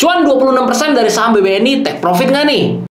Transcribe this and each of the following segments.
Cuan 26% dari saham BBNI, take profit nggak nih?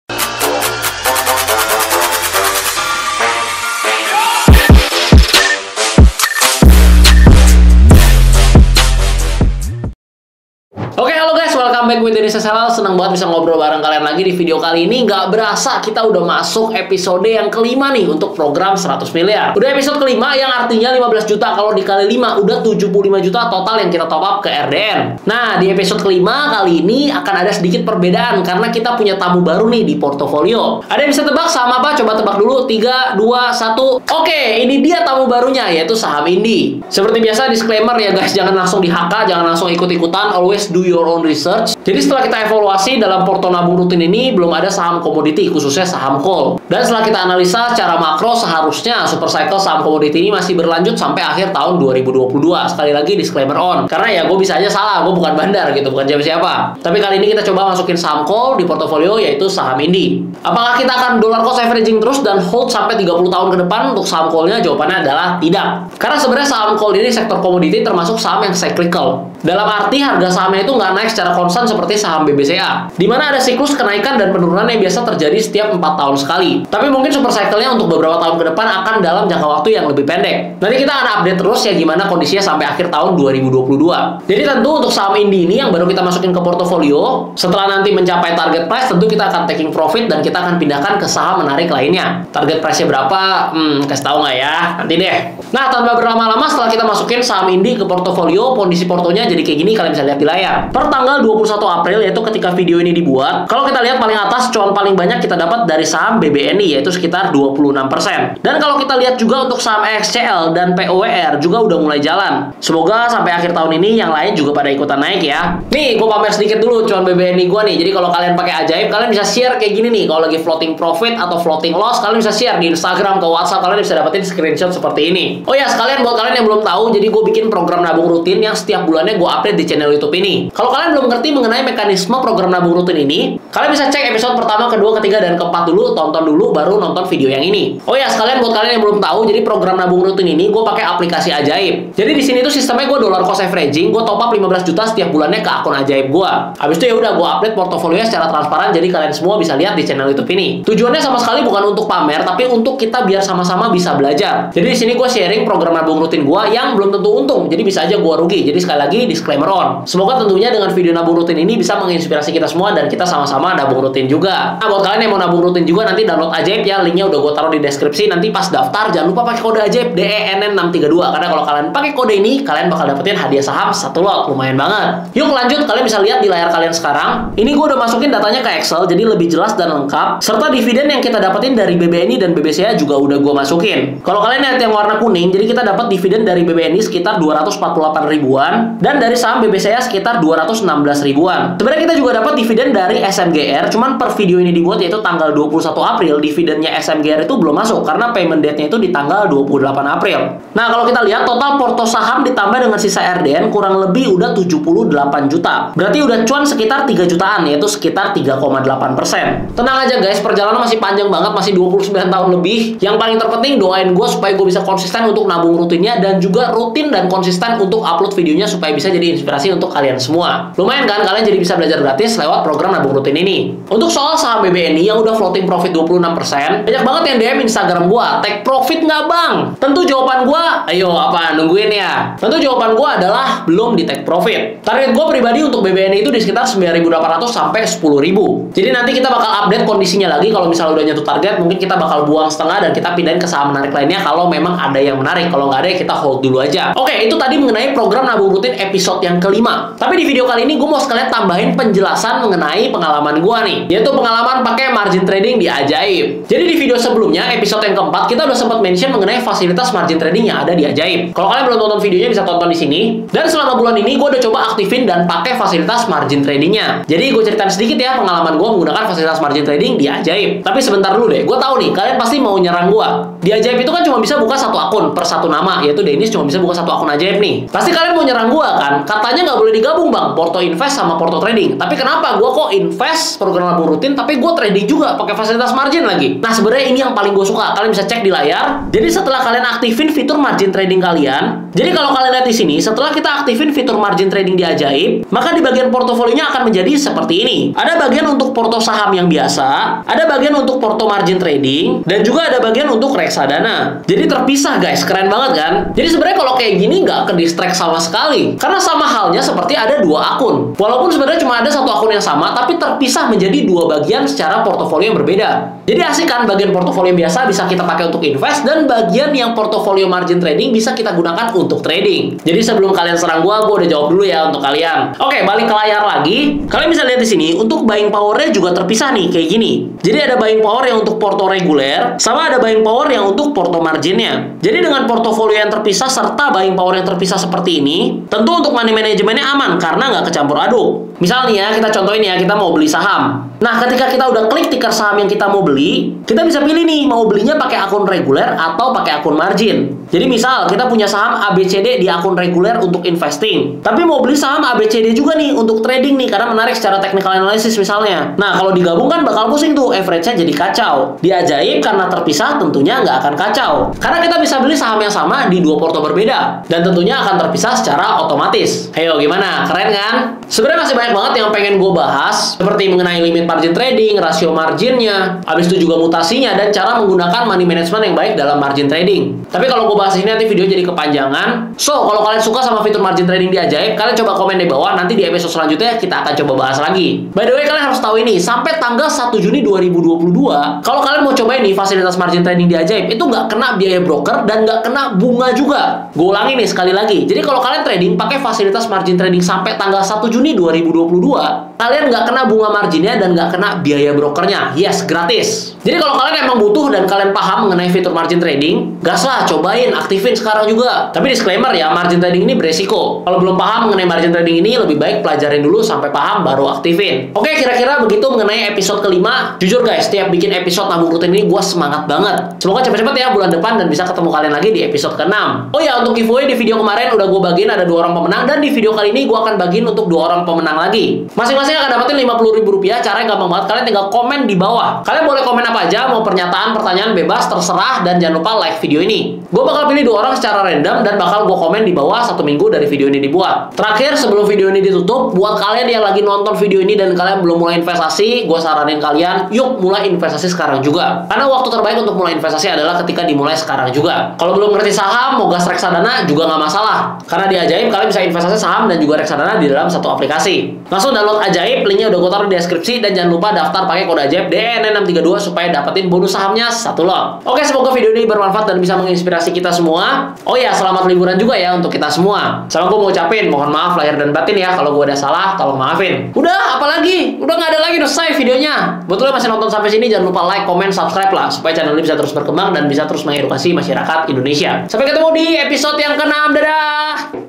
Oke, halo guys, welcome back with Dennis Sesal. Senang banget bisa ngobrol bareng kalian lagi di video kali ini. Nggak berasa kita udah masuk episode yang kelima nih untuk program 100 miliar. Udah episode kelima yang artinya 15 juta. Kalau dikali 5 udah 75 juta total yang kita top up ke RDN. Nah, di episode kelima kali ini akan ada sedikit perbedaan karena kita punya tamu baru nih di portofolio. Ada yang bisa tebak saham apa? Coba tebak dulu. 3, 2, 1. Oke, ini dia tamu barunya, yaitu saham Indi. Seperti biasa, disclaimer ya guys, jangan langsung di-HK, jangan langsung ikut-ikutan. Always do your own research. Jadi setelah kita evaluasi dalam porto nabung rutin ini belum ada saham komoditi, khususnya saham coal. Dan setelah kita analisa secara makro, seharusnya super cycle saham komoditi ini masih berlanjut sampai akhir tahun 2022. Sekali lagi disclaimer on, karena ya gue bisa aja salah, gue bukan bandar gitu, bukan siapa-siapa. Tapi kali ini kita coba masukin saham coal di portofolio, yaitu saham Indi. Apakah kita akan dollar cost averaging terus dan hold sampai 30 tahun ke depan untuk saham coal-nya? Jawabannya adalah tidak. Karena sebenarnya saham coal ini sektor komoditi termasuk saham yang cyclical. Dalam arti harga sahamnya itu nggak naik secara konstan seperti saham BBCA, di mana ada siklus kenaikan dan penurunan yang biasa terjadi setiap 4 tahun sekali. Tapi mungkin super cycle-nya untuk beberapa tahun ke depan akan dalam jangka waktu yang lebih pendek. Nanti kita akan update terus ya gimana kondisinya sampai akhir tahun 2022. Jadi tentu untuk saham Indi ini yang baru kita masukin ke portofolio, setelah nanti mencapai target price, tentu kita akan taking profit dan kita akan pindahkan ke saham menarik lainnya. Target price-nya berapa? Kasih tahu nggak ya? Nanti deh. Nah, tanpa berlama-lama, setelah kita masukin saham Indi ke portofolio, kondisi portonya jadi kayak gini, kalian bisa lihat di layar. Per tanggal 21 April, yaitu ketika video ini dibuat, kalau kita lihat paling atas, cuan paling banyak kita dapat dari saham BBNI, yaitu sekitar 26%. Dan kalau kita lihat juga untuk saham EXCL dan POWR juga udah mulai jalan. Semoga sampai akhir tahun ini yang lain juga pada ikutan naik ya. Nih, gue pamer sedikit dulu cuan BBNI gue nih. Jadi kalau kalian pakai ajaib, kalian bisa share kayak gini nih. Kalau lagi floating profit atau floating loss, kalian bisa share di Instagram, ke WhatsApp, kalian bisa dapetin screenshot seperti ini. Oh ya, sekalian buat kalian yang belum tahu, jadi gue bikin program nabung rutin yang setiap bulannya gue update di channel YouTube ini. Kalau kalian belum ngerti mengenai mekanisme program nabung rutin ini, kalian bisa cek episode pertama, kedua, ketiga, dan keempat dulu, tonton dulu, baru nonton video yang ini. Oh ya, sekalian buat kalian yang belum tahu, jadi program nabung rutin ini gue pakai aplikasi ajaib. Jadi di sini tuh sistemnya gue dollar cost averaging, gue top up 15 juta setiap bulannya ke akun ajaib gue. Habis itu ya udah gue update portofolionya secara transparan, jadi kalian semua bisa lihat di channel YouTube ini. Tujuannya sama sekali bukan untuk pamer, tapi untuk kita biar sama-sama bisa belajar. Jadi di sini gue sharing program nabung rutin gue yang belum tentu untung, jadi bisa aja gue rugi. Jadi sekali lagi disclaimer on. Semoga tentunya dengan video nabung rutin ini bisa menginspirasi kita semua dan kita sama-sama nabung rutin juga. Nah, buat kalian yang mau nabung rutin juga, nanti download ajaib ya, linknya udah gue taruh di deskripsi. Nanti pas daftar jangan lupa pakai kode ajaib DENN632, karena kalau kalian pakai kode ini kalian bakal dapetin hadiah saham 1 lot, lumayan banget. Yuk lanjut, kalian bisa lihat di layar kalian sekarang. Ini gue udah masukin datanya ke Excel, jadi lebih jelas dan lengkap. Serta dividen yang kita dapetin dari BBNI dan BBCA juga udah gue masukin. Kalau kalian lihat yang warna kuning, jadi kita dapat dividen dari BBNI sekitar 248 ribuan dan dari saham BBCA sekitar 216 ribuan. Sebenarnya kita juga dapat dividen dari SMGR, cuman per video ini dibuat yaitu tanggal 21 April, dividennya SMGR itu belum masuk karena payment date-nya itu di tanggal 28 April. Nah, kalau kita lihat total porto saham ditambah dengan sisa RDN kurang lebih udah 78 juta. Berarti udah cuan sekitar 3 jutaan, yaitu sekitar 3,8%. Tenang aja guys, perjalanan masih panjang banget, masih 29 tahun lebih. Yang paling terpenting doain gue supaya gue bisa konsisten untuk nabung rutinnya dan juga rutin dan konsisten untuk upload videonya supaya bisa jadi inspirasi untuk kalian semua. Lumayan kan, kalian jadi bisa belajar gratis lewat program nabung rutin ini. Untuk soal saham BBNI yang udah floating profit 26%, banyak banget yang DM Instagram gua, take profit nggak bang? Tentu jawaban gua, ayo apa, nungguin ya? Tentu jawaban gua adalah belum di take profit. Target gua pribadi untuk BBNI itu di sekitar 9.800 sampai 10.000. Jadi nanti kita bakal update kondisinya lagi. Kalau misalnya udah nyentuh target, mungkin kita bakal buang setengah dan kita pindahin ke saham menarik lainnya kalau memang ada yang menarik. Kalau nggak ada, kita hold dulu aja. Oke, itu tadi mengenai program nabung rutin episode yang kelima. Tapi di video kali ini gue mau sekalian tambahin penjelasan mengenai pengalaman gue nih, yaitu pengalaman pakai margin trading di ajaib. Jadi di video sebelumnya, episode yang keempat, kita udah sempat mention mengenai fasilitas margin trading yang ada di ajaib. Kalau kalian belum nonton videonya, bisa tonton di sini. Dan selama bulan ini gue udah coba aktifin dan pakai fasilitas margin tradingnya. Jadi gue ceritain sedikit ya pengalaman gue menggunakan fasilitas margin trading di ajaib. Tapi sebentar dulu deh, gue tahu nih kalian pasti mau nyerang gue. Di ajaib itu kan cuma bisa buka satu akun per satu nama, yaitu Dennis cuma bisa buka satu akun ajaib nih. Pasti kalian mau nyerang gue kan? Katanya nggak boleh digabung bang, porto invest sama sama porto trading. Tapi kenapa gue kok invest program nabung rutin tapi gue trading juga pakai fasilitas margin lagi? Nah, sebenarnya ini yang paling gue suka. Kalian bisa cek di layar. Jadi setelah kalian aktifin fitur margin trading kalian, jadi kalau kalian lihat di sini, setelah kita aktifin fitur margin trading di Ajaib, maka di bagian portofolionya akan menjadi seperti ini. Ada bagian untuk porto saham yang biasa, ada bagian untuk porto margin trading, dan juga ada bagian untuk reksadana. Jadi terpisah guys, keren banget kan? Jadi sebenarnya kalau kayak gini nggak ke distract sama sekali, karena sama halnya seperti ada dua akun. Walaupun sebenarnya cuma ada satu akun yang sama, tapi terpisah menjadi dua bagian secara portofolio yang berbeda. Jadi asik kan, bagian portofolio biasa bisa kita pakai untuk invest, dan bagian yang portofolio margin trading bisa kita gunakan untuk trading. Jadi sebelum kalian serang gua udah jawab dulu ya untuk kalian. Oke, balik ke layar lagi. Kalian bisa lihat di sini untuk buying powernya juga terpisah nih kayak gini. Jadi ada buying power yang untuk porto reguler, sama ada buying power yang untuk porto marginnya. Jadi dengan portofolio yang terpisah serta buying power yang terpisah seperti ini, tentu untuk money manajemennya aman karena nggak kecampur aduk. Misalnya ya, kita contohin ya, kita mau beli saham. Nah, ketika kita udah klik ticker saham yang kita mau beli, kita bisa pilih nih, mau belinya pakai akun reguler atau pakai akun margin. Jadi misal, kita punya saham ABCD di akun reguler untuk investing. Tapi mau beli saham ABCD juga nih untuk trading nih, karena menarik secara technical analysis misalnya. Nah, kalau digabungkan bakal pusing tuh, average-nya jadi kacau. Di Ajaib, karena terpisah tentunya nggak akan kacau. Karena kita bisa beli saham yang sama di dua porto berbeda. Dan tentunya akan terpisah secara otomatis. Heyo, gimana? Keren kan? Sebenarnya masih banyak banget yang pengen gue bahas, seperti mengenai limit margin trading, rasio marginnya, habis itu juga mutasinya, dan cara menggunakan money management yang baik dalam margin trading. Tapi kalau gue bahas ini nanti video jadi kepanjangan. So, kalau kalian suka sama fitur margin trading di Ajaib, kalian coba komen di bawah, nanti di episode selanjutnya kita akan coba bahas lagi. By the way, kalian harus tahu ini, sampai tanggal 1 Juni 2022, kalau kalian mau cobain nih fasilitas margin trading di Ajaib, itu nggak kena biaya broker dan nggak kena bunga juga. Gue ulangi nih sekali lagi. Jadi kalau kalian trading pakai fasilitas margin trading sampai tanggal 1 Juni 2022, kalian nggak kena bunga marginnya dan nggak kena biaya brokernya. Yes, gratis. Jadi kalau kalian emang butuh dan kalian paham mengenai fitur margin trading, gas lah, cobain, aktifin sekarang juga. Tapi disclaimer ya, margin trading ini beresiko. Kalau belum paham mengenai margin trading ini, lebih baik pelajarin dulu sampai paham baru aktifin. Oke, kira-kira begitu mengenai episode kelima. Jujur guys, setiap bikin episode nabung rutin ini gue semangat banget. Semoga cepet-cepet ya bulan depan dan bisa ketemu kalian lagi di episode ke-6. Oh ya, untuk giveaway di video kemarin udah gue bagiin ada 2 orang pemenang, dan di video kali ini gue akan bagiin untuk 2 orang pemenang lagi. Masing-masing akan dapetin Rp50.000. Caranya gampang banget, kalian tinggal komen di bawah. Kalian boleh komen apa aja, mau pernyataan, pertanyaan, bebas, terserah, dan jangan lupa like video ini. Gue bakal pilih 2 orang secara random dan bakal gue komen di bawah 1 minggu dari video ini dibuat. Terakhir, sebelum video ini ditutup, buat kalian yang lagi nonton video ini dan kalian belum mulai investasi, gue saranin kalian, yuk mulai investasi sekarang juga. Karena waktu terbaik untuk mulai investasi adalah ketika dimulai sekarang juga. Kalau belum ngerti saham, mau gas reksadana juga nggak masalah. Karena di Ajaib kalian bisa investasi saham dan juga reksadana di dalam satu aplikasi. Langsung download Ajaib, linknya udah gue taruh di deskripsi, dan jangan lupa daftar pakai kode Ajaib DNN632 supaya dapetin bonus sahamnya 1 lot. Oke, semoga video ini bermanfaat dan bisa menginspirasi kita semua. Oh ya, selamat liburan juga ya untuk kita semua. Sama gue mau ucapin, mohon maaf lahir dan batin ya kalau gue ada salah, tolong maafin. Udah, apalagi? Udah nggak ada lagi, udah selesai videonya. Buat lo masih nonton sampai sini, jangan lupa like, comment, subscribe lah supaya channel ini bisa terus berkembang dan bisa terus mengedukasi masyarakat Indonesia. Sampai ketemu di episode yang ke-6. Dadah!